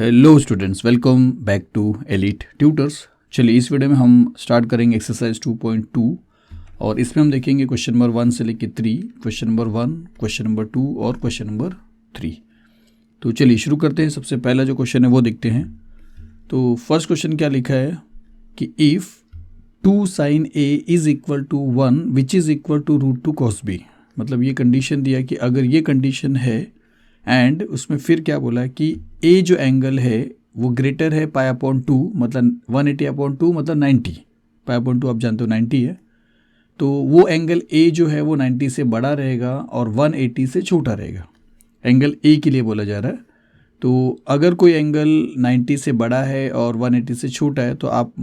Hello students, welcome back to Elite Tutors. चलिए इस video में हम स्टार्ट करेंगे एक्सरसाइज 2.2 और इसमें हम देखेंगे क्वेश्चन नंबर 1 से लेकर 3, क्वेश्चन नंबर 1, क्वेश्चन नंबर 2 और क्वेश्चन नंबर 3। तो चलिए शुरू करते हैं। सबसे पहला जो क्वेश्चन है वो देखते हैं। तो फर्स्ट क्वेश्चन क्या लिखा है कि if 2 sin A is equal to 1 which is equal to √2 cos B। मतलब ये कंडीशन दिया कि अगर ये कंडीशन है एंड उसमें फिर क्या बोला कि ए जो एंगल है वो ग्रेटर है π/2, मतलब 180/2 मतलब 90। π/2 आप जानते हो 90 है, तो वो एंगल ए जो है वो 90 से बड़ा रहेगा और 180 से छोटा रहेगा। एंगल ए के लिए बोला जा रहा है। तो अगर कोई एंगल 90 से बड़ा है और 180 से छोटा है तो आप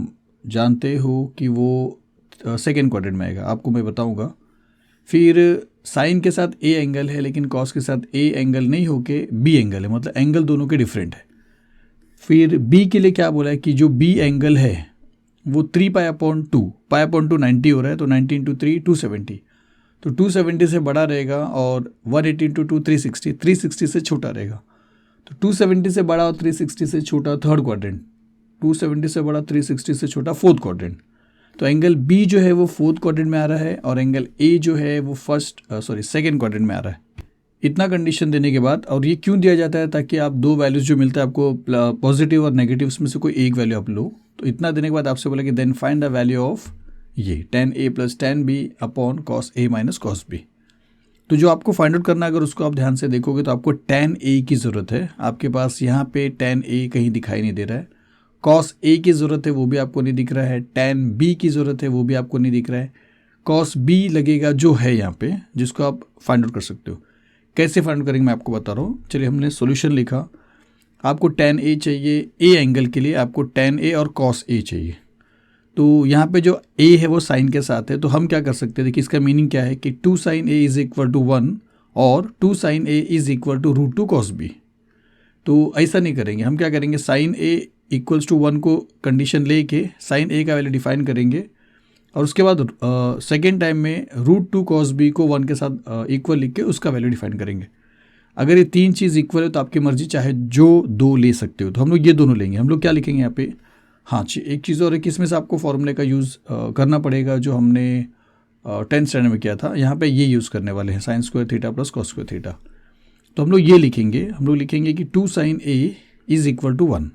जानते हो कि वो सेकेंड क्वाड्रेंट में आएगा। आपको मैं बताऊंगा। फिर साइन के साथ ए एंगल है लेकिन कॉस के साथ ए एंगल नहीं होके बी एंगल है, मतलब एंगल दोनों के डिफरेंट है। फिर बी के लिए क्या बोला है कि जो बी एंगल है वो 3π/2, π/2 90 हो रहा है तो 90 × 3 270, तो 270 से बड़ा रहेगा और 180 × 2 360, 360 से छोटा रहेगा। तो 270 से बड़ा और 360 से छोटा थर्ड क्वाड्रेंट, 270 से बड़ा 360 से छोटा फोर्थ क्वाड्रेंट। तो एंगल बी जो है वो फोर्थ क्वाड्रेंट में आ रहा है और एंगल ए जो है वो सेकंड क्वाड्रेंट में आ रहा है। इतना कंडीशन देने के बाद, और ये क्यों दिया जाता है ताकि आप दो वैल्यूज जो मिलता है आपको पॉजिटिव और नेगेटिव उसमें से कोई एक वैल्यू आप लो। तो इतना देने के बाद आपसे बोला कि then find the value of ये tan A + tan B upon cos A - cos B। तो जो आपको फाइंड आउट करना है अगर उसको आप ध्यान से देखोगे तो आपको tan A की ज़रूरत है। आपके पास यहाँ पे tan A कहीं दिखाई नहीं दे रहा है। cos A की ज़रूरत है, वो भी आपको नहीं दिख रहा है। tan B की ज़रूरत है, वो भी आपको नहीं दिख रहा है। cos B लगेगा जो है यहाँ पे, जिसको आप फाइंड आउट कर सकते हो। कैसे फाइंड आउट करेंगे मैं आपको बता रहा हूँ। चलिए हमने सॉल्यूशन लिखा। आपको tan A चाहिए, A एंगल के लिए आपको tan A और cos A चाहिए। तो यहाँ पे जो A है वो साइन के साथ है, तो हम क्या कर सकते हैं। देखिए इसका मीनिंग क्या है कि 2 sin A is equal to 1 और 2 sin A is equal to √2 cos B। तो ऐसा नहीं करेंगे। हम क्या करेंगे, साइन A इक्वल्स टू 1 को कंडीशन लेके साइन A का वैल्यू डिफाइन करेंगे और उसके बाद सेकेंड टाइम में √2 cos B को 1 के साथ इक्वल लिख के उसका वैल्यू डिफाइन करेंगे। अगर ये तीन चीज़ इक्वल है तो आपकी मर्जी, चाहे जो दो ले सकते हो। तो हम लोग ये दोनों लेंगे। हम लोग क्या लिखेंगे यहाँ पे, हाँ एक चीज़ और है कि इसमें से आपको फॉर्मूले का यूज़ करना पड़ेगा जो हमने 10th स्टैंडर्ड में किया था। यहाँ पे ये यूज़ करने वाले हैं sin² θ + cos² θ। तो हम लोग ये लिखेंगे, हम लोग लिखेंगे कि 2 sin A is equal to 1।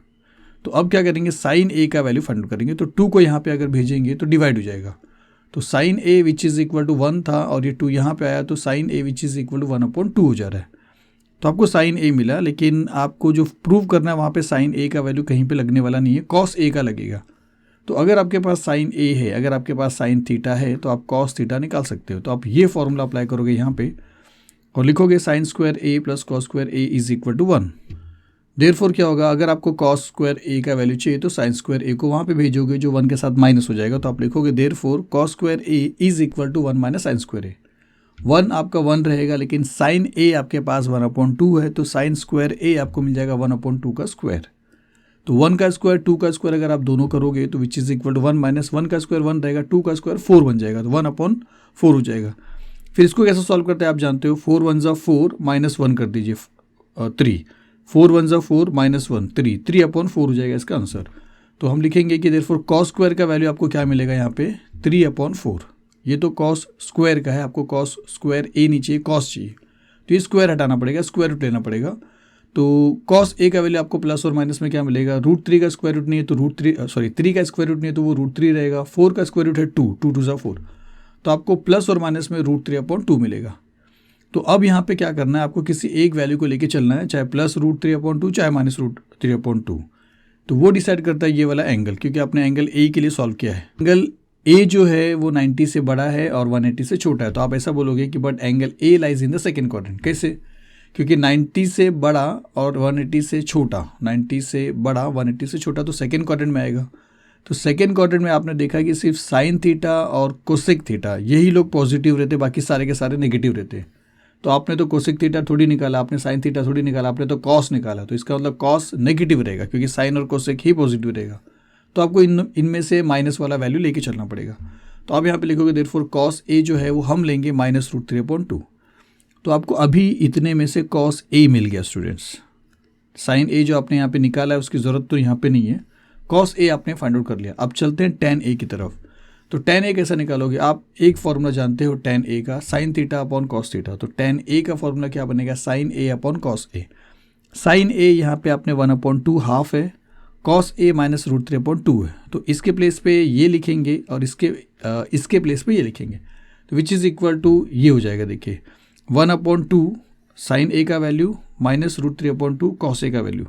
तो अब क्या करेंगे, साइन A का वैल्यू फाइंड करेंगे। तो 2 को यहाँ पे अगर भेजेंगे तो डिवाइड हो जाएगा। तो sine A which is equal to 1 था और ये 2 यहाँ पे आया तो sine A which is equal to 1/2 हो जा रहा है। तो आपको साइन A मिला, लेकिन आपको जो प्रूव करना है वहाँ पे साइन A का वैल्यू कहीं पे लगने वाला नहीं है, cos A का लगेगा। तो अगर आपके पास साइन A है, अगर आपके पास साइन थीटा है तो आप cos थीटा निकाल सकते हो। तो आप ये फॉर्मूला अप्लाई करोगे यहाँ पे और लिखोगे sin² A + cos² A is equal to 1। Therefore क्या होगा, अगर आपको cos² A का वैल्यू चाहिए तो sin² A को वहाँ पे भेजोगे जो 1 के साथ माइनस हो जाएगा। तो आप लिखोगे therefore cos² A is equal to 1 - sin² A। 1 आपका 1 रहेगा लेकिन साइन A आपके पास 1/2 है, तो sin² A आपको मिल जाएगा 1/2 का स्क्वायर। तो 1 का स्क्वायर 2 का स्क्वायर अगर आप दोनों करोगे तो विच इज़ इक्वल टू 1 - 1 का स्क्वायर 1 रहेगा, 2 का स्क्वायर 4 बन जाएगा, तो 1/4 हो जाएगा। फिर इसको कैसे सॉल्व करते हैं आप जानते हो। 4 1 = 4 -1 कर दीजिए 3, 4 1 = 4 -1 3, 3/4 हो जाएगा इसका आंसर। तो हम लिखेंगे कि देयरफॉर cos² का वैल्यू आपको क्या मिलेगा यहाँ पे 3/4। ये तो cos² का है, आपको cos² A नहीं चाहिए, cos चाहिए, तो ये स्क्वायर हटाना पड़ेगा, स्क्वायर रूट लेना पड़ेगा। तो cos A का वैल्यू आपको प्लस और माइनस में क्या मिलेगा, √3 का स्क्वायर रूट नहीं है तो 3 का स्क्वायर रूट नहीं है तो वो √3 रहेगा। 4 का स्क्वायर रूट है 2, 2 2 = 4, तो आपको प्लस और माइनस में √3/2 मिलेगा। तो अब यहाँ पे क्या करना है, आपको किसी एक वैल्यू को लेके चलना है, चाहे प्लस √3/2 चाहे माइनस √3/2। तो वो डिसाइड करता है ये वाला एंगल, क्योंकि आपने एंगल A के लिए सॉल्व किया है। एंगल A जो है वो 90 से बड़ा है और 180 से छोटा है, तो आप ऐसा बोलोगे कि but angle A lies in the second quadrant. कैसे, क्योंकि 90 से बड़ा और 180 से छोटा, 90 से बड़ा 180 से छोटा तो सेकेंड क्वाड्रेंट में आएगा। तो सेकेंड क्वाड्रेंट में आपने देखा कि सिर्फ साइन थीटा और कोसेक थीटा यही लोग पॉजिटिव रहते, बाकी सारे के सारे नेगेटिव रहते। तो आपने तो कोसेक थीटा थोड़ी निकाला, आपने साइन थीटा थोड़ी निकाला, आपने तो कॉस निकाला, तो इसका मतलब कॉस नेगेटिव रहेगा क्योंकि साइन और कोसेक ही पॉजिटिव रहेगा। तो आपको इनमें से माइनस वाला वैल्यू लेके चलना पड़ेगा। तो आप यहाँ पे लिखोगे देयरफॉर cos A जो है वो हम लेंगे -√3/2। तो आपको अभी इतने में से cos A मिल गया स्टूडेंट्स। साइन ए जो आपने यहाँ पे निकाला है उसकी ज़रूरत तो यहाँ पे नहीं है, कॉस ए आपने फाइंड आउट कर लिया। अब चलते हैं टेन ए की तरफ। तो टेन ए कैसा निकालोगे, आप एक फॉर्मूला जानते हो टेन ए का, sine theta upon cos theta. तो टेन ए का फॉर्मूला क्या बनेगा, sign A upon cos A. Sign ए यहाँ पे आपने 1/2 हाफ है, कॉस ए माइनस √3/2 है। तो इसके प्लेस पे ये लिखेंगे और इसके प्लेस पे ये लिखेंगे, तो विच इज़ इक्वल टू ये हो जाएगा, देखिए 1/2 साइन ए का वैल्यू माइनस √3/2 कॉस ए का वैल्यू,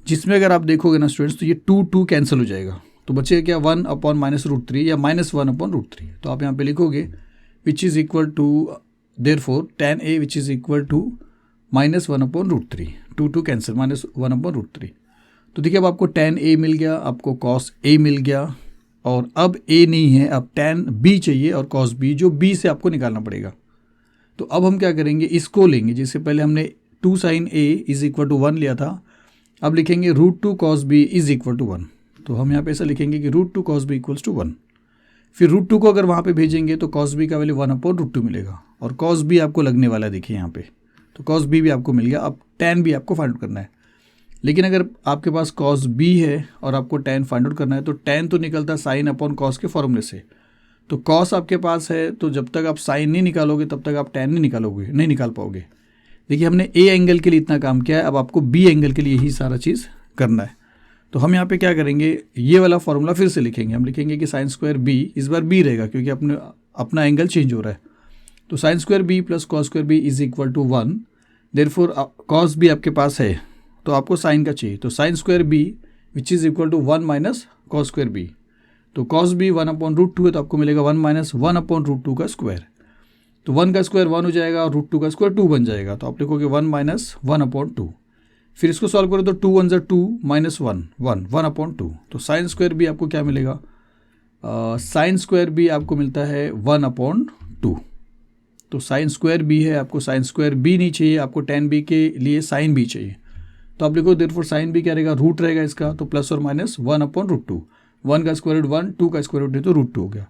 जिसमें अगर आप देखोगे ना स्टूडेंट्स तो ये 2 कैंसिल हो जाएगा, तो बचेगा क्या 1/-√3 या -1/√3। तो आप यहाँ पे लिखोगे which is equal to therefore tan a which is equal to -1/√3, 2 cancel -1/√3। तो देखिए अब आपको tan a मिल गया, आपको cos a मिल गया, और अब a नहीं है, अब tan b चाहिए और cos b, जो b से आपको निकालना पड़ेगा। तो अब हम क्या करेंगे, इसको लेंगे, जिससे पहले हमने 2 sin a is equal to 1 लिया था, अब लिखेंगे √2 cos b is equal to 1। तो हम यहाँ पे ऐसा लिखेंगे कि √2 cos b इक्वल्स टू 1। फिर √2 को अगर वहाँ पे भेजेंगे तो cos b का वैल्यू 1/√2 मिलेगा, और cos b आपको लगने वाला है, देखिए यहाँ पे, तो cos b भी आपको मिल गया। अब tan b आपको फाइंड आउट करना है, लेकिन अगर आपके पास cos b है और आपको tan फाइंड आउट करना है, तो tan तो निकलता है साइन अपॉन cos के फॉर्मूले से। तो cos आपके पास है, तो जब तक आप साइन नहीं निकालोगे तब तक आप tan नहीं निकाल पाओगे। देखिए हमने ए एंगल के लिए इतना काम किया है, अब आपको बी एंगल के लिए यही सारा चीज़ करना है। तो हम यहाँ पे क्या करेंगे, ये वाला फॉर्मूला फिर से लिखेंगे, हम लिखेंगे कि साइन स्क्वायर बी, इस बार बी रहेगा क्योंकि अपना एंगल चेंज हो रहा है। तो sine square B plus cos square B is equal to 1, therefore cos B आपके पास है तो आपको साइन का चाहिए, तो sine square B which is equal to 1 minus cos square B. तो कॉस बी 1/√2 है, तो आपको मिलेगा 1 माइनस 1/√2 का स्क्वायर। तो 1 का स्क्वायर 1 हो जाएगा और √2 का स्क्वायर 2 बन जाएगा, तो आप लिखोगे 1 माइनस 1/2। फिर इसको सॉल्व करो तो 2 1 ज़ा 2 माइनस 1/2। तो साइन स्क्वायर भी आपको क्या मिलेगा, साइन स्क्वायर भी आपको मिलता है 1/2। तो साइन स्क्वायर बी है, आपको साइन स्क्वायर बी नहीं चाहिए, आपको tan b के लिए साइन बी चाहिए। तो आप लिखो देयरफॉर साइन बी क्या रहेगा, रूट रहेगा इसका, तो प्लस और माइनस 1/√2। 1 का स्क्वायर रूट 1, 2 का स्क्वायर रूट तो √2 हो गया।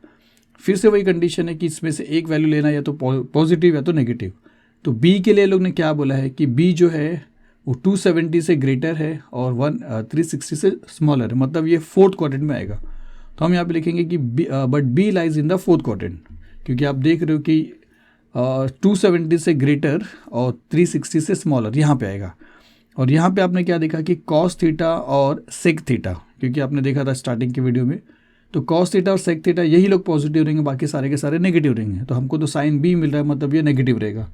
फिर से वही कंडीशन है कि इसमें से एक वैल्यू लेना, या तो पॉजिटिव या तो नेगेटिव। तो b के लिए लोग ने क्या बोला है कि b जो है वो 270 से ग्रेटर है और 360 से स्मॉलर है, मतलब ये 4th क्वाड्रेंट में आएगा। तो हम यहाँ पे लिखेंगे कि but b lies in the 4th quadrant, क्योंकि आप देख रहे हो कि 270 से ग्रेटर और 360 से स्मॉलर यहाँ पे आएगा। और यहाँ पे आपने क्या देखा कि cos थीटा और sec थीटा, क्योंकि आपने देखा था स्टार्टिंग की वीडियो में, तो cos थीटा और sec थीटा यही लोग पॉजिटिव रहेंगे, बाकी सारे के सारे नेगेटिव रहेंगे। तो हमको तो साइन b मिल रहा है, मतलब ये नेगेटिव रहेगा।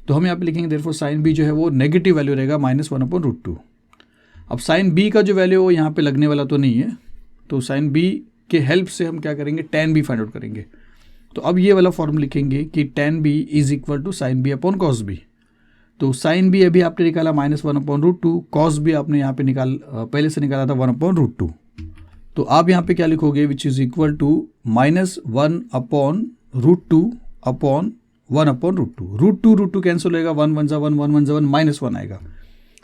तो हम यहाँ पे लिखेंगे देयरफॉर साइन b जो है वो नेगेटिव वैल्यू रहेगा -1/√2। अब साइन b का जो वैल्यू है वो यहाँ पे लगने वाला तो नहीं है, तो साइन b के हेल्प से हम क्या करेंगे, tan b फाइंड आउट करेंगे। तो अब ये वाला फॉर्म लिखेंगे कि tan b is equal to sine b upon cos b। तो साइन b अभी आपने निकाला -1/√2, कॉस b आपने यहाँ पे पहले से निकाला था 1/√2। तो आप यहाँ पे क्या लिखोगे, which is equal to -1/√2 upon 1/√2। √2 cancel होगा, 1 1 ज़ा 1 1 1 ज़ा 1 -1 आएगा।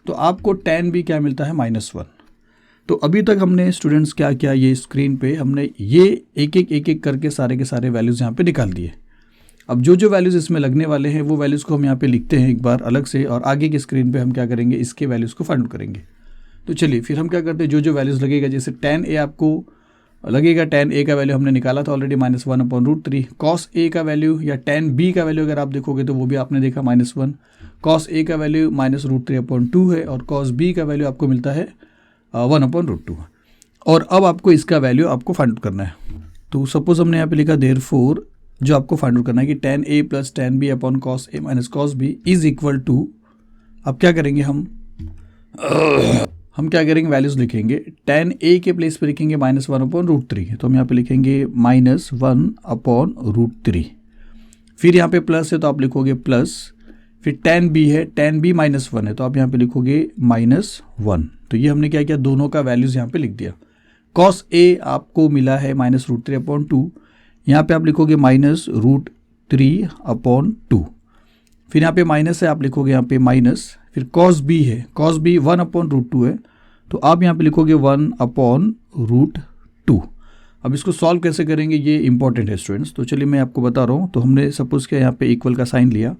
तो आपको tan b क्या मिलता है, -1। तो अभी तक हमने स्टूडेंट्स क्या किया, ये स्क्रीन पे हमने ये एक एक करके सारे के सारे वैल्यूज़ यहाँ पे निकाल दिए। अब जो वैल्यूज़ इसमें लगने वाले हैं वो वैल्यूज़ को हम यहाँ पे लिखते हैं एक बार अलग से, और आगे की स्क्रीन पे हम क्या करेंगे, इसके वैल्यूज़ को फाइंड आउट करेंगे। तो चलिए फिर हम क्या करते हैं, जो वैल्यूज़ लगेगा, जैसे tan a आपको लगेगा, tan a का वैल्यू हमने निकाला था ऑलरेडी -1/√3। cos a का वैल्यू या tan b का वैल्यू अगर आप देखोगे तो वो भी आपने देखा -1। cos a का वैल्यू -√3/2 है, और cos b का वैल्यू आपको मिलता है 1/√2। और अब आपको इसका वैल्यू आपको फाइंड आउट करना है। तो सपोज हमने यहाँ पे लिखा देयरफॉर, जो आपको फाइंड आउट करना है कि tan a plus tan b upon cos a minus cos b is equal to, अब क्या करेंगे हम क्या करेंगे, वैल्यूज़ लिखेंगे। tan a के प्लेस पे लिखेंगे -1/√3, तो हम यहाँ पे लिखेंगे -1/√3। फिर यहाँ पे प्लस है तो आप लिखोगे प्लस, फिर tan b है, tan b -1 है, तो आप यहाँ पे लिखोगे -1। तो ये हमने क्या किया, दोनों का वैल्यूज़ यहाँ पे लिख दिया। cos a आपको मिला है -√3/2, यहाँ पे आप लिखोगे -√3/2। फिर यहाँ पे माइनस है, आप लिखोगे यहाँ पे माइनस। फिर cos b है, cos b 1/√2 है, तो आप यहाँ पे लिखोगे 1/√2। अब इसको सॉल्व कैसे करेंगे ये इंपॉर्टेंट है स्टूडेंट्स, तो चलिए मैं आपको बता रहा हूँ। तो हमने सपोज किया यहाँ पे इक्वल का साइन लिया,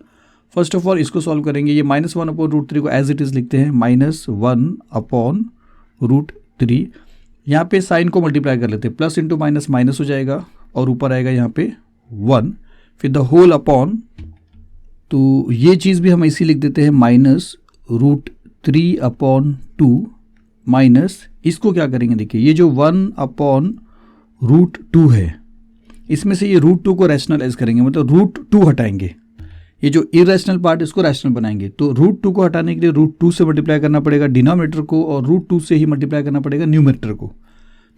फर्स्ट ऑफ ऑल इसको सॉल्व करेंगे। ये -1/√3 को एज इट इज़ लिखते हैं -1/√3। यहाँ पे साइन को मल्टीप्लाई कर लेते हैं, प्लस इंटू माइनस माइनस हो जाएगा और ऊपर आएगा यहाँ पे 1, फिर द होल अपॉन, तो ये चीज़ भी हम ऐसी लिख देते हैं -√3/2 माइनस, इसको क्या करेंगे देखिए, ये जो 1/√2 है इसमें से ये √2 को रैशनलाइज करेंगे, मतलब √2 हटाएंगे, ये जो इरेशनल पार्ट इसको रैशनल बनाएंगे। तो √2 को हटाने के लिए √2 से मल्टीप्लाई करना पड़ेगा डिनोमिनेटर को और √2 से ही मल्टीप्लाई करना पड़ेगा न्यूमरेटर को।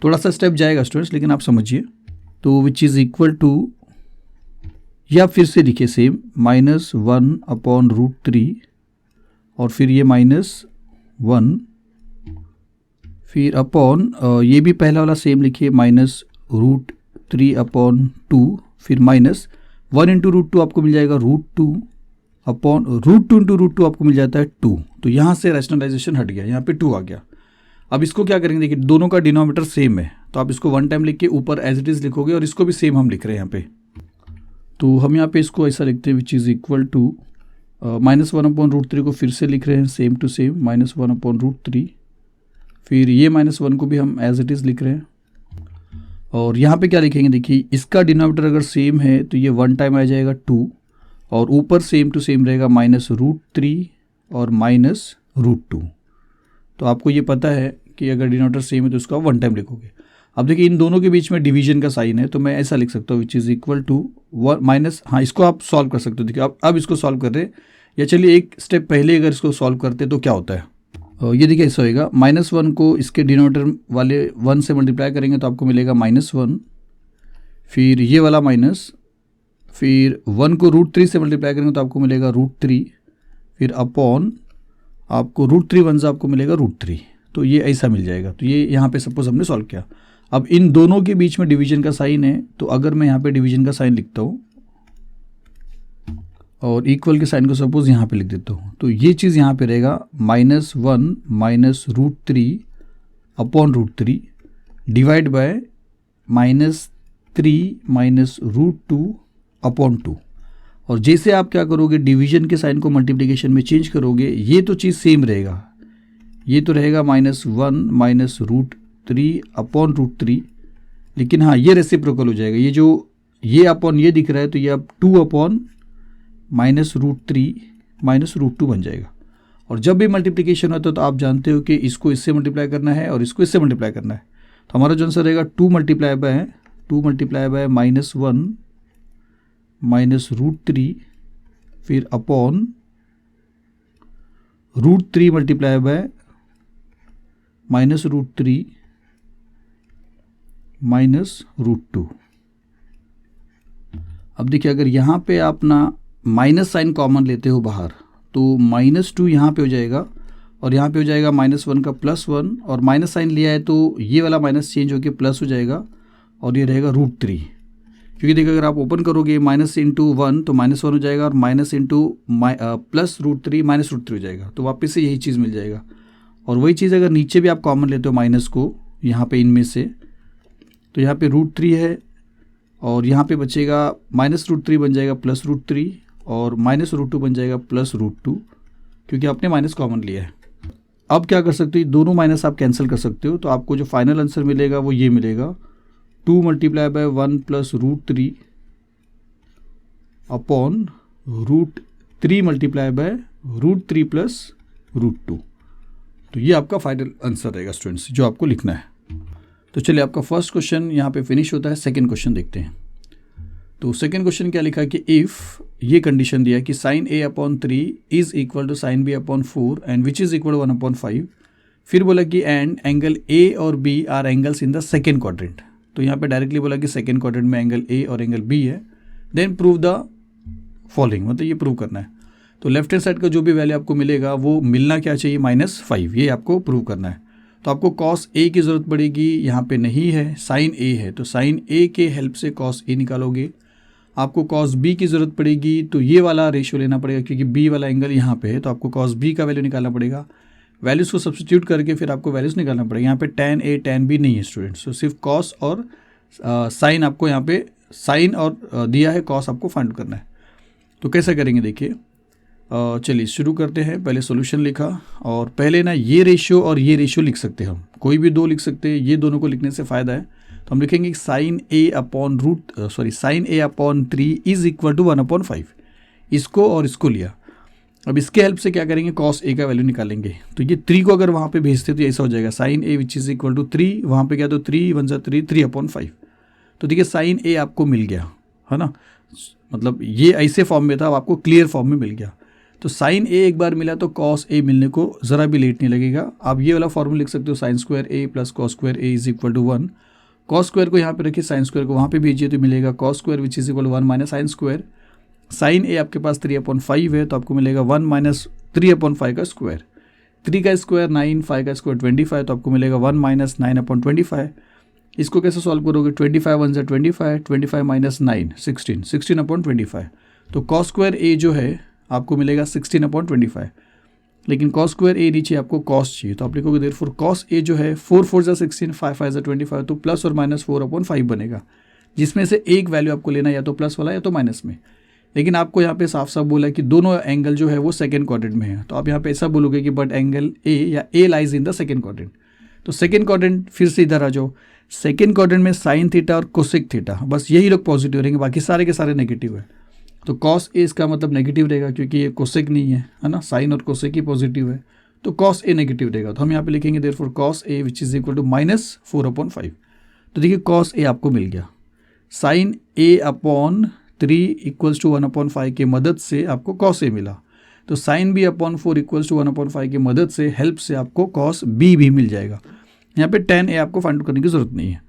थोड़ा सा स्टेप जाएगा स्टूडेंट्स, लेकिन आप समझिए। तो विच इज़ इक्वल टू, या फिर से लिखिए सेम -1/√3 और फिर ये -1, फिर अपॉन ये भी पहला वाला सेम लिखिए -√3/2, फिर माइनस 1 इंटू √2 आपको मिल जाएगा √2 अपॉन √2 इंटू √2 आपको मिल जाता है 2। तो यहाँ से रैशनलाइजेशन हट गया, यहाँ पे 2 आ गया। अब इसको क्या करेंगे देखिए, दोनों का डिनोमिनेटर सेम है तो आप इसको 1 टाइम लिख के ऊपर एज इट इज़ लिखोगे और इसको भी सेम हम लिख रहे हैं यहाँ पे। तो हम यहाँ पे इसको ऐसा लिखते हैं विच इज़ इक्वल टू -1/√3 को फिर से लिख रहे हैं सेम टू सेम -1/√3, फिर ये -1 को भी हम एज इट इज़ लिख रहे हैं। और यहाँ पे क्या लिखेंगे देखिए, इसका डिनोमिनेटर अगर सेम है तो ये 1 टाइम आ जाएगा 2 और ऊपर सेम टू सेम रहेगा -√3 और -√2। तो आपको ये पता है कि अगर डिनोमिनेटर सेम है तो उसका 1 टाइम लिखोगे। अब देखिए इन दोनों के बीच में डिवीजन का साइन है तो मैं ऐसा लिख सकता हूँ which is equal to minus, हाँ इसको आप सॉल्व कर सकते हो। देखिए अब इसको सॉल्व कर रहे हैं, या चलिए एक स्टेप पहले अगर इसको सॉल्व करते तो क्या होता है, ये देखिए ऐसा होएगा, -1 को इसके डिनोमिनेटर वाले 1 से मल्टीप्लाई करेंगे तो आपको मिलेगा -1, फिर ये वाला माइनस, फिर 1 को √3 से मल्टीप्लाई करेंगे तो आपको मिलेगा √3, फिर अपॉन आपको √3 1 से आपको मिलेगा √3। तो ये ऐसा मिल जाएगा। तो ये यहाँ पे सपोज हमने सॉल्व किया। अब इन दोनों के बीच में डिवीजन का साइन है तो अगर मैं यहाँ पे डिवीजन का साइन लिखता हूँ और इक्वल के साइन को सपोज यहाँ पे लिख देता हूँ, तो ये चीज़ यहाँ पे रहेगा -1 -√3 अपॉन √3 डिवाइड बाय -3 -√2 अपॉन 2। और जैसे आप क्या करोगे, डिवीजन के साइन को मल्टीप्लिकेशन में चेंज करोगे, ये तो चीज़ सेम रहेगा, ये तो रहेगा -1 -√3 अपॉन √3, लेकिन हाँ ये रेसिप्रोकल हो जाएगा, ये जो ये अपॉन ये दिख रहा है तो ये अब 2 अपॉन -√3 -√2 बन जाएगा। और जब भी मल्टीप्लिकेशन होता है तो आप जानते हो कि इसको इससे मल्टीप्लाई करना है और इसको इससे मल्टीप्लाई करना है। तो हमारा जो आंसर रहेगा 2 मल्टीप्लाई बाय -1 -√3 फिर अपॉन √3 मल्टीप्लाई बाय -√3 -√2। अब देखिए अगर यहाँ पे आप ना माइनस साइन कॉमन लेते हो बाहर तो -2 यहाँ पे हो जाएगा और यहाँ पे हो जाएगा -1 का +1, और माइनस साइन लिया है तो ये वाला माइनस चेंज होकर प्लस हो जाएगा और ये रहेगा √3। क्योंकि देखिए अगर आप ओपन करोगे माइनस इंटू 1 तो -1 हो जाएगा और माइनस इंटू प्लस √3 -√3 हो जाएगा, तो वापस से यही चीज़ मिल जाएगा। और वही चीज़ अगर नीचे भी आप कॉमन लेते हो माइनस को यहाँ पे इनमें से, तो यहाँ पे √3 है और यहाँ पे बचेगा -√3 बन जाएगा +√3 और -√2 बन जाएगा +√2, क्योंकि आपने माइनस कॉमन लिया है। अब क्या कर सकते हो, दोनों माइनस आप कैंसिल कर सकते हो, तो आपको जो फाइनल आंसर मिलेगा वो ये मिलेगा 2 multiply bye 1 +√3 upon √3 multiply by √3 +√2। तो ये आपका फाइनल आंसर रहेगा स्टूडेंट्स, जो आपको लिखना है। तो चलिए आपका फर्स्ट क्वेश्चन यहाँ पे फिनिश होता है। सेकंड क्वेश्चन देखते हैं। तो सेकंड क्वेश्चन क्या लिखा है कि इफ़ ये कंडीशन दिया है कि sin a/3 is equal to sin b/4 and which is equal to 1/5। फिर बोला कि एंड एंगल ए और B are angles in the second quadrant. तो यहाँ पे डायरेक्टली बोला कि सेकेंड क्वाड्रेंट में एंगल ए और एंगल बी है, देन प्रूव द फॉलोइंग, मतलब ये प्रूव करना है। तो लेफ्ट हैंड साइड का जो भी वैल्यू आपको मिलेगा वो मिलना क्या चाहिए, -5, ये आपको प्रूव करना है। तो आपको cos a की ज़रूरत पड़ेगी, यहाँ पे नहीं है, sin a है, तो sin a के हेल्प से cos a निकालोगे। आपको cos b की ज़रूरत पड़ेगी, तो ये वाला रेशियो लेना पड़ेगा क्योंकि b वाला एंगल यहाँ पे है, तो आपको cos b का वैल्यू निकालना पड़ेगा। वैल्यूज़ को सब्स्टिट्यूट करके फिर आपको वैल्यूज़ निकालना पड़ेगा। यहाँ पे tan a tan b नहीं है स्टूडेंट्स, तो सिर्फ cos और sin आपको यहाँ पे sin और दिया है, cos आपको फाइंड करना है। तो कैसे करेंगे देखिए, चलिए शुरू करते हैं। पहले सॉल्यूशन लिखा और पहले ना ये रेशियो और ये रेशियो लिख सकते हैं, हम कोई भी दो लिख सकते हैं, ये दोनों को लिखने से फ़ायदा है। तो हम लिखेंगे sine A upon sine A upon 3 is equal to 1/5। इसको और इसको लिया, अब इसके हेल्प से क्या करेंगे, कॉस ए का वैल्यू निकालेंगे। तो ये 3 को अगर वहाँ पे भेजते तो ऐसा हो जाएगा sine A which is equal to 3, वहाँ पे क्या तो 3 1 जा 3 3/5। तो देखिए साइन ए आपको मिल गया है ना, मतलब ये ऐसे फॉर्म में था, अब आपको क्लियर फॉर्म में मिल गया। तो साइन ए एक बार मिला तो कॉस ए मिलने को ज़रा भी लेट नहीं लगेगा। आप ये वाला फॉर्मूला लिख सकते हो, sine square A plus cos square A is equal to 1। Cos square को यहाँ पे रखिए, साइन स्क्वायर को वहाँ पे भेजिए तो मिलेगा cos square which is equal to 1 minus sine square. Sine A आपके पास 3/5 है तो आपको मिलेगा 1 माइनस 3/5 का स्क्वायर। 3 का स्क्वायर 9, 5 का स्क्वायर 25, तो आपको मिलेगा 1 माइनस 9/25। इसको कैसे सॉल्व करोगे, 25 1 जा 25, 25 माइनस 9 16, 16/25। तो कॉस स्क्वायर ए जो है आपको मिलेगा 16/25, लेकिन कॉस स्क्वायर ए नीचे आपको कॉस चाहिए, तो आप लिखोगे देयरफॉर कॉस ए जो है 4 4 जा 16, 5 5 जा 25, तो प्लस और माइनस 4/5 बनेगा, जिसमें से एक वैल्यू आपको लेना या तो प्लस वाला या तो माइनस में। लेकिन आपको यहाँ पे साफ साफ बोला है कि दोनों एंगल जो है वो सेकेंड क्वाड्रेंट में है, तो आप यहाँ पे ऐसा बोलोगे कि बट एंगल ए या A lies in the second quadrant. तो सेकेंड क्वाड्रेंट फिर से इधर आ जाओ, सेकेंड क्वाड्रेंट में साइन थीटा और कोसेक थीटा, बस यही लोग पॉजिटिव रहेंगे, बाकी सारे के सारे नेगेटिव है। तो कॉस ए इसका मतलब नेगेटिव रहेगा क्योंकि ये कोसेक नहीं है ना, साइन और कोसेक ही पॉजिटिव है, तो कॉस ए नेगेटिव रहेगा। तो हम यहाँ पे लिखेंगे therefore cos A which is equal to minus 4/5। तो देखिए कॉस ए आपको मिल गया, sine A upon 3 equals to 1/5 की मदद से आपको कॉस ए मिला। तो sine B upon 4 equals to 1/5 की मदद से हेल्प से आपको कॉस बी भी मिल जाएगा। यहाँ पे tan ए आपको फाइंड आउट करने की ज़रूरत नहीं है।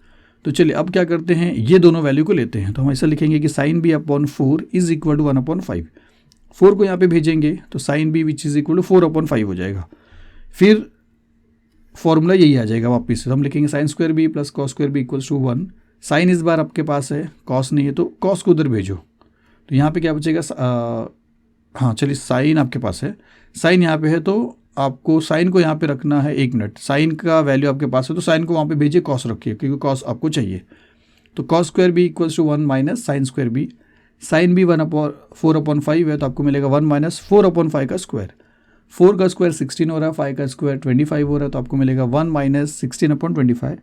तो चलिए अब क्या करते हैं, ये दोनों वैल्यू को लेते हैं। तो हम ऐसा लिखेंगे कि sine B upon 4 is equal to 1/5। 4 को यहाँ पे भेजेंगे तो sine B which is equal to 4/5 हो जाएगा। फिर फॉर्मूला यही आ जाएगा वापस से, हम लिखेंगे sine square B plus cos square B equals to 1। Sine इस बार आपके पास है, कॉस नहीं है, तो कॉस को उधर भेजो, तो यहाँ पे क्या बचेगा, हाँ चलिए साइन आपके पास है, साइन यहाँ पे है तो आपको साइन को यहाँ पे रखना है 1 मिनट। साइन का वैल्यू आपके पास है तो साइन को वहाँ पे भेजिए, कॉस रखिए क्योंकि कॉस आपको चाहिए। तो cos square B equals to 1 minus sine square B. Sine B 4/5 है तो आपको मिलेगा 1 माइनस 4/5 का स्क्वायर। 4 का स्क्वायर 16 हो रहा है, 5 का स्क्वायर 25 हो रहा है, तो आपको मिलेगा 1 माइनस 16/25।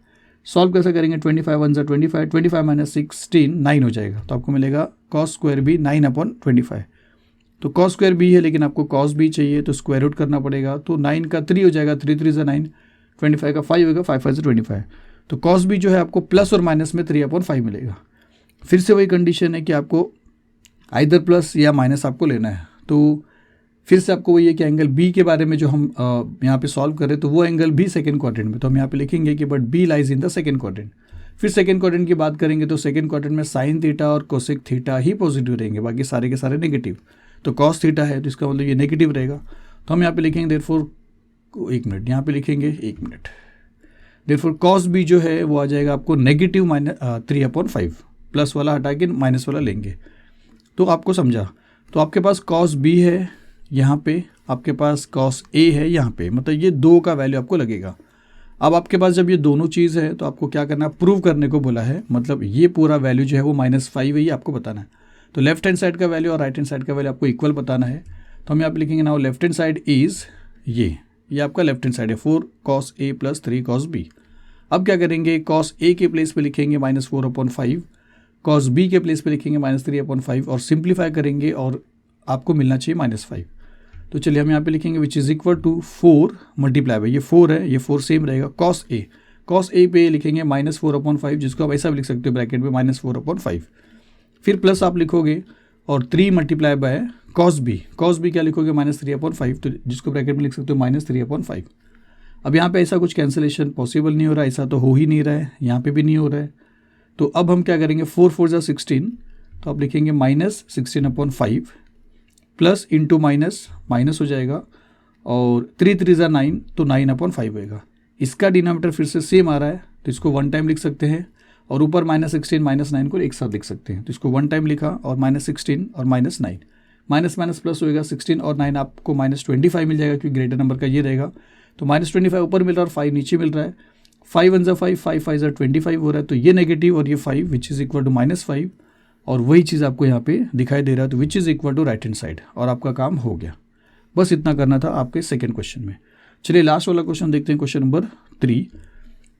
सॉल्व कैसे करेंगे, 25 1 जा 25, 25 माइनस 16 9 हो जाएगा, तो आपको मिलेगा कॉस स्क्वायर बी 9/25। तो कॉस स्क्वायर बी है लेकिन आपको कॉस बी चाहिए तो स्क्वायर रूट करना पड़ेगा, तो 9 का 3 हो जाएगा, 3 3 जा 9, 25 का 5 होगा, 5 5 जा 25। तो कॉस बी जो है आपको प्लस और माइनस में 3/5 मिलेगा। फिर से वही कंडीशन है कि आपको आइदर प्लस या माइनस आपको लेना है। तो फिर से आपको वही है कि एंगल बी के बारे में जो हम यहाँ पे सॉल्व करें तो वो एंगल भी सेकंड क्वाड्रेंट में, तो हम यहाँ पे लिखेंगे कि but B lies in the second quadrant. फिर सेकंड क्वाड्रेंट की बात करेंगे तो सेकंड क्वाड्रेंट में साइन थीटा और कोसेक थीटा ही पॉजिटिव रहेंगे, बाकी सारे के सारे नेगेटिव। तो कॉस थीटा है तो इसका मतलब ये नेगेटिव रहेगा, तो हम यहाँ पे लिखेंगे देयरफॉर 1 मिनट, यहाँ पे लिखेंगे 1 मिनट, देयरफॉर कॉस बी जो है वो आ जाएगा आपको नेगेटिव -3/5, प्लस वाला हटा के माइनस वाला लेंगे। तो आपको समझा, तो आपके पास कॉस बी है यहाँ पे, आपके पास कॉस ए है यहाँ पे, मतलब ये 2 का वैल्यू आपको लगेगा। अब आपके पास जब ये दोनों चीज़ है तो आपको क्या करना है, प्रूव करने को बोला है, मतलब ये पूरा वैल्यू जो है वो -5 है, ये आपको बताना है। तो लेफ्ट हैंड साइड का वैल्यू और राइट हैंड साइड का वैल्यू आपको इक्वल बताना है। तो हम यहाँ पे लिखेंगे now left hand side is ये आपका लेफ्ट हैंड साइड है 4 cos a plus 3 cos b। अब क्या करेंगे, cos a के प्लेस पे लिखेंगे -4/5, cos b के प्लेस पे लिखेंगे -3/5 और सिंप्लीफाई करेंगे और आपको मिलना चाहिए -5। तो चलिए हम यहाँ पे लिखेंगे which is equal to 4 multiply by, ये 4 है, ये 4 सेम रहेगा, cos a पे लिखेंगे -4/5, जिसको आप ऐसा भी लिख सकते हो ब्रैकेट में -4/5। फिर प्लस आप लिखोगे और 3 मल्टीप्लाई बाय cos b क्या लिखोगे -3/5, तो जिसको ब्रैकेट में लिख सकते हो -3/5। अब यहाँ पे ऐसा कुछ कैंसिलेशन पॉसिबल नहीं हो रहा है, ऐसा तो हो ही नहीं रहा है, यहाँ पे भी नहीं हो रहा है। तो अब हम क्या करेंगे, 4 4 जा 16, तो आप लिखेंगे -16/5 प्लस इंटू माइनस हो जाएगा और 3 3 जा 9, तो 9/5 होएगा। इसका डिनोमिनेटर फिर से सेम आ रहा है तो इसको 1 टाइम लिख सकते हैं और ऊपर -16 -9 को एक साथ लिख सकते हैं, तो इसको 1 टाइम लिखा और -16 और -9, माइनस माइनस प्लस होएगा, 16 और 9 आपको -25 मिल जाएगा क्योंकि ग्रेटर नंबर का ये रहेगा। तो -25 ऊपर मिल रहा है और 5 नीचे मिल रहा है, 5 1 जा 5, 5 5 जा 25 हो रहा है, तो ये नेगेटिव और ये 5 विच इज़ इक्वल टू -5, और वही चीज़ आपको यहाँ पे दिखाई दे रहा है, तो which is equal to right hand side, और आपका काम हो गया। बस इतना करना था आपके सेकेंड क्वेश्चन में। चलिए लास्ट वाला क्वेश्चन देखते हैं, क्वेश्चन नंबर 3।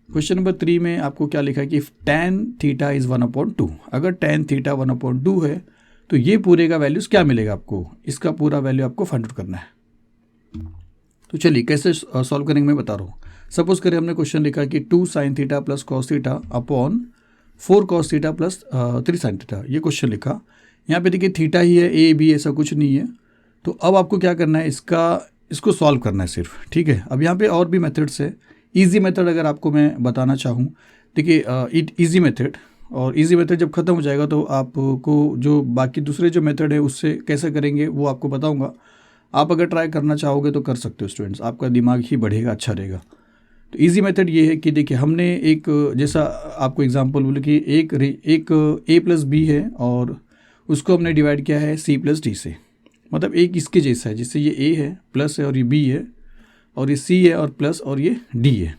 क्वेश्चन नंबर 3 में आपको क्या लिखा है कि tan थीटा इज़ 1/2। अगर tan थीटा 1/2 है तो ये पूरे का वैल्यूज़ क्या मिलेगा आपको, इसका पूरा वैल्यू आपको फाइंड आउट करना है। तो चलिए कैसे सॉल्व करेंगे मैं बता रहा हूँ। सपोज करें हमने क्वेश्चन लिखा कि 2 sin theta plus cos theta upon 4 cos theta plus 3 sin theta, ये क्वेश्चन लिखा। यहाँ पे देखिए थीटा ही है, ए बी ऐसा कुछ नहीं है। तो अब आपको क्या करना है, इसको सॉल्व करना है सिर्फ, ठीक है। अब यहाँ पे और भी मेथड्स है। इजी मेथड अगर आपको मैं बताना चाहूँ, देखिए इजी मेथड, और इजी मेथड जब ख़त्म हो जाएगा तो आपको जो बाकी दूसरे जो मेथड है उससे कैसे करेंगे वो आपको बताऊँगा। आप अगर ट्राई करना चाहोगे तो कर सकते हो स्टूडेंट्स, आपका दिमाग ही बढ़ेगा, अच्छा रहेगा। तो इजी मेथड ये है कि देखिए हमने एक, जैसा आपको एग्जांपल बोले कि एक a प्लस बी है और उसको हमने डिवाइड किया है c प्लस डी से, मतलब एक इसके जैसा है, जिससे ये a है प्लस है और ये b है और ये c है और प्लस और ये d है।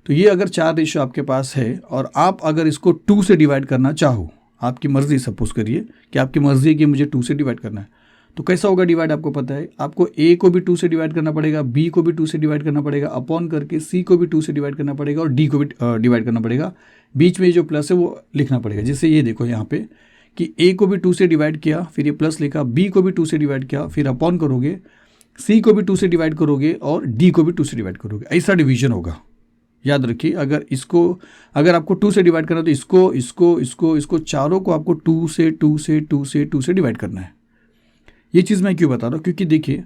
तो ये अगर 4 रेशियो आपके पास है और आप अगर इसको 2 से डिवाइड करना चाहो, आपकी मर्ज़ी, सपोज करिए कि आपकी मर्ज़ी है कि मुझे 2 से डिवाइड करना है, तो कैसा होगा डिवाइड आपको पता है। आपको a को भी 2 से डिवाइड करना पड़ेगा, b को भी 2 से डिवाइड करना पड़ेगा, अपॉन करके c को भी 2 से डिवाइड करना पड़ेगा और d को भी डिवाइड करना पड़ेगा। बीच में जो प्लस है वो लिखना पड़ेगा। जैसे ये देखो यहाँ पे कि a को भी 2 से डिवाइड किया, फिर ये प्लस लिखा, b को भी 2 से डिवाइड किया, फिर अपॉन करोगे, c को भी 2 से डिवाइड करोगे और d को भी 2 से डिवाइड करोगे। ऐसा डिवीजन होगा, याद रखिए। अगर आपको 2 से डिवाइड करना तो इसको चारों को आपको 2 से डिवाइड करना है। ये चीज़ मैं क्यों बता रहा हूँ, क्योंकि देखिए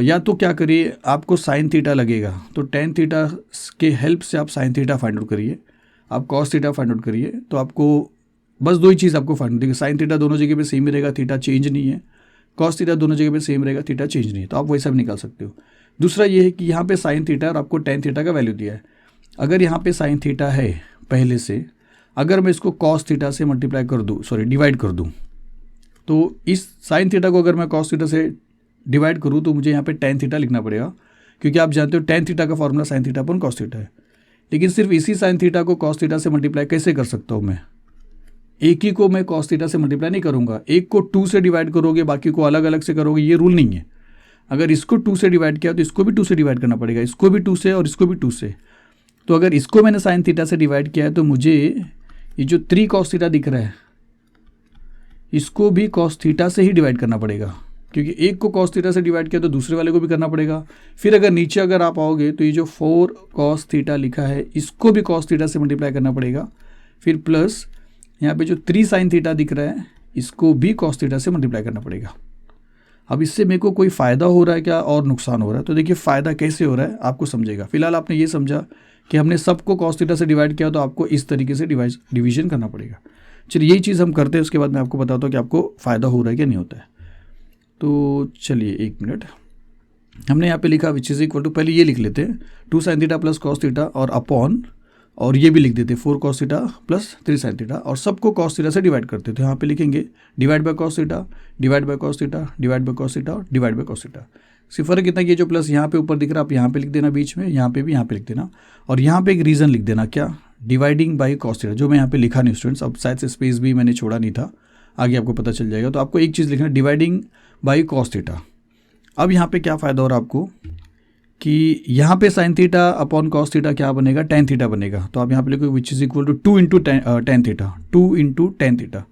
या तो क्या करिए, आपको साइन थीटा लगेगा तो टेन थीटा के हेल्प से आप साइन थीटा फाइंड आउट करिए, आप कॉस थीटा फाइंड आउट करिए। तो आपको बस 2 ही चीज़ आपको फाइंड आउट, देखिए साइन थीटा दोनों जगह पे सेम ही रहेगा, थीटा चेंज नहीं है। कॉस थीटा दोनों जगह पे सेम रहेगा, थीटा चेंज नहीं है, तो आप वैसा भी निकाल सकते हो। दूसरा ये है कि यहाँ पे साइन थीटा और आपको टेन थीटा का वैल्यू दिया है। अगर यहाँ पे साइन थीटा है पहले से, अगर मैं इसको कॉस थीटा से मल्टीप्लाई कर दूँ, डिवाइड कर दूँ, तो इस साइन थीटा को अगर मैं कॉस थीटा से डिवाइड करूँ तो मुझे यहाँ पे टेन थीटा लिखना पड़ेगा, क्योंकि आप जानते हो टेन थीटा का formula sine theta upon cos theta है। लेकिन सिर्फ इसी साइन थीटा को कॉस थीटा से मल्टीप्लाई कैसे कर सकता हूँ मैं, एक ही को मैं कॉस थीटा से मल्टीप्लाई नहीं करूँगा, एक को 2 से डिवाइड करोगे, बाकी को अलग अलग से करोगे, ये रूल नहीं है। अगर इसको 2 से डिवाइड किया तो इसको भी 2 से डिवाइड करना पड़ेगा, इसको भी 2 से और इसको भी 2 से। तो अगर इसको मैंने साइन थीटा से डिवाइड किया है तो मुझे ये जो 3 कॉस थीटा दिख रहा है इसको भी कॉस थीटा से ही डिवाइड करना पड़ेगा, क्योंकि एक को कॉस थीटा से डिवाइड किया तो दूसरे वाले को भी करना पड़ेगा। फिर अगर नीचे अगर आप आओगे तो ये जो 4 कॉस थीटा लिखा है इसको भी कॉस थीटा से मल्टीप्लाई करना पड़ेगा। फिर प्लस यहाँ पे जो 3 साइन थीटा दिख रहा है इसको भी कॉस थीटा से मल्टीप्लाई करना पड़ेगा। अब इससे मेरे को कोई फ़ायदा हो रहा है क्या और नुकसान हो रहा है, तो देखिए फ़ायदा कैसे हो रहा है आपको समझेगा। फिलहाल आपने ये समझा कि हमने सबको कॉस थीटा से डिवाइड किया, तो आपको इस तरीके से डिवीजन करना पड़ेगा। चलिए यही चीज़ हम करते हैं, उसके बाद मैं आपको बताता हूँ कि आपको फ़ायदा हो रहा है क्या नहीं होता है। तो चलिए 1 मिनट, हमने यहाँ पे लिखा विच इज़ इक्वल टू, पहले ये लिख लेते हैं 2 sine theta plus cos theta और अपॉन, और ये भी लिख देते 4 cos theta plus 3 sign theta, और सबको कॉस थीटा से डिवाइड करते थे। यहाँ पे लिखेंगे divide by cos theta, divide by cos theta, divide by cos theta, divide by cos theta. सिर्फ फर्क कितना, ये जो प्लस यहाँ पे ऊपर दिख रहा है आप यहाँ पे लिख देना बीच में, यहाँ पे भी यहाँ पे लिख देना, और यहाँ पे एक रीज़न लिख देना, क्या, डिवाइडिंग बाय कॉस थीटा, जो मैं यहाँ पे लिखा नहीं स्टूडेंट्स, अब शायद से स्पेस भी मैंने छोड़ा नहीं था, आगे आपको पता चल जाएगा। तो आपको एक चीज़ लिखना, डिवाइडिंग बाय कॉस थीटा। अब यहाँ पे क्या फ़ायदा हो रहा है आपको कि यहाँ पे sine theta upon cos theta क्या बनेगा, टेन थीटा बनेगा। तो आप यहाँ पे लिखोगे which is equal to 2 into tan theta, 2 into tan theta.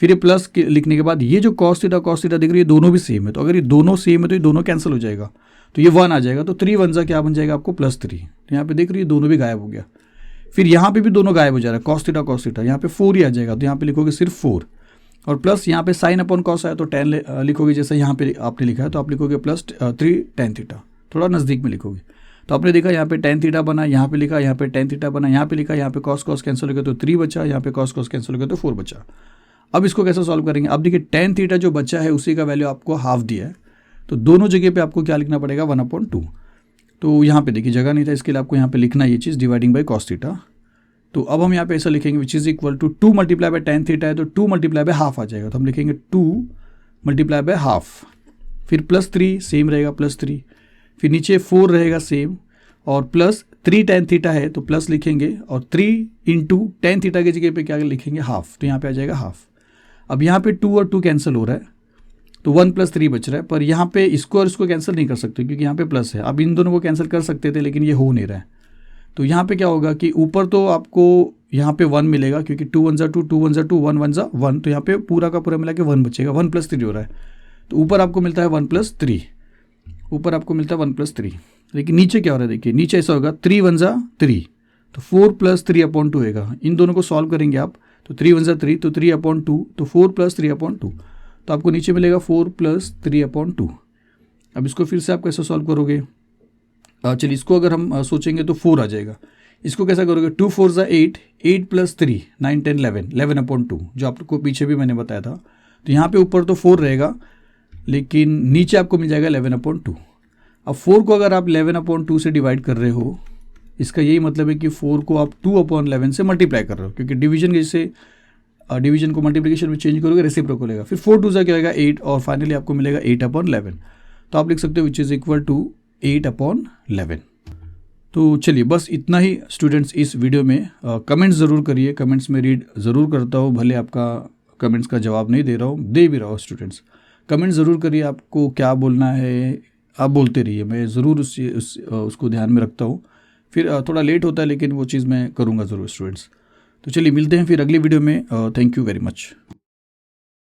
फिर ये प्लस लिखने के बाद ये जो कॉस थीटा दिख रही है दोनों भी सेम है, तो अगर ये दोनों सेम है तो ये दोनों कैंसिल हो जाएगा, तो ये 1 आ जाएगा, तो 3 1 क्या बन जाएगा आपको +3। तो यहाँ पे देख रही है दोनों भी गायब हो गया। फिर यहाँ पे भी दोनों गायब हो जा रहा है, कॉस थीटा, यहाँ पे 4 ही आ जाएगा, तो यहाँ पे लिखोगे सिर्फ 4, और प्लस यहाँ पे साइन अपॉन कॉस आया तो 10 लिखोगे, जैसे यहाँ पे आपने लिखा है तो आप लिखोगे +3 टेन थीटा, थोड़ा नज़दीक में लिखोगे। तो आपने देखा यहाँ पे टेन थीटा बना, यहाँ पे लिखा, यहाँ पे टेन थीटा बना, यहाँ पे लिखा, यहाँ पे कॉस कैंसिल हो गया तो 3 बचा, यहाँ पे कॉस कैंसिल हो गया तो 4 बचा। अब इसको कैसे सॉल्व करेंगे, अब देखिए टेन थीटा जो बचा है उसी का वैल्यू आपको हाफ दिया है, तो दोनों जगह पे आपको क्या लिखना पड़ेगा, 1/2। तो यहाँ पे देखिए जगह नहीं था, इसके लिए आपको यहाँ पे लिखना ये चीज़, डिवाइडिंग बाय कॉस थीटा। तो अब हम यहाँ पे ऐसा लिखेंगे which is equal to 2 multiply by tan theta है तो 2 मल्टीप्लाई बाय हाफ आ जाएगा, तो हम लिखेंगे 2 मल्टीप्लाई बाय हाफ, फिर +3 सेम रहेगा +3, फिर नीचे 4 रहेगा सेम, और प्लस 3 टेन थीटा है तो प्लस लिखेंगे, और 3 इंटू टेन थीटा की जगह पे क्या लिखेंगे, हाफ, तो यहाँ पे आ जाएगा हाफ। अब यहाँ पे 2 और 2 कैंसिल हो रहा है, तो 1+3 बच रहा है, पर यहाँ पे इसको और इसको कैंसिल नहीं कर सकते क्योंकि यहाँ पे प्लस है। अब इन दोनों को कैंसिल कर सकते थे लेकिन ये हो नहीं रहा है। तो यहाँ पे क्या होगा कि ऊपर तो आपको यहाँ पे 1 मिलेगा क्योंकि 2 1 2 2 1 2 1 1 1, तो यहाँ पे पूरा का पूरा मिला के 1 बचेगा, 1+3 हो रहा है। तो ऊपर आपको मिलता है 1+3, ऊपर आपको मिलता है 1+3। लेकिन नीचे क्या हो रहा है देखिए, नीचे ऐसा होगा 3 1 3, तो 4+3/2 होगा। इन दोनों को सॉल्व करेंगे आप, तो 3 1 3, तो 3/2, तो 4+3/2, तो आपको नीचे मिलेगा 4+3/2। अब इसको फिर से आप कैसे सॉल्व करोगे? चलिए इसको अगर हम सोचेंगे तो 4 आ जाएगा। इसको कैसा करोगे? 2 4 8, 8+3 9 10 11, 11/2, जो आपको पीछे भी मैंने बताया था। तो यहाँ पे ऊपर तो 4 रहेगा लेकिन नीचे आपको मिल जाएगा 11/2। अब 4 को अगर आप 11/2 से डिवाइड कर रहे हो, इसका यही मतलब है कि 4 को आप 2/11 से मल्टीप्लाई कर रहे हो, क्योंकि डिवीजन जैसे डिवीजन को मल्टीप्लिकेशन में चेंज करोगे रेसिप्रोकल होगा। फिर 4 2 सा क्या होगा 8, और फाइनली आपको मिलेगा 8/11। तो आप लिख सकते हो विच इज़ इक्वल टू 8/11। तो चलिए बस इतना ही स्टूडेंट्स इस वीडियो में। कमेंट्स ज़रूर करिए, कमेंट्स में रीड ज़रूर करता हूँ, भले आपका कमेंट्स का जवाब नहीं दे रहा हूँ, दे भी रहा हूँ स्टूडेंट्स। कमेंट ज़रूर करिए, आपको क्या बोलना है आप बोलते रहिए, मैं ज़रूर उसको ध्यान में रखता हूँ। फिर थोड़ा लेट होता है लेकिन वो चीज़ मैं करूँगा ज़रूर स्टूडेंट्स। तो चलिए मिलते हैं फिर अगली वीडियो में। Thank you very much.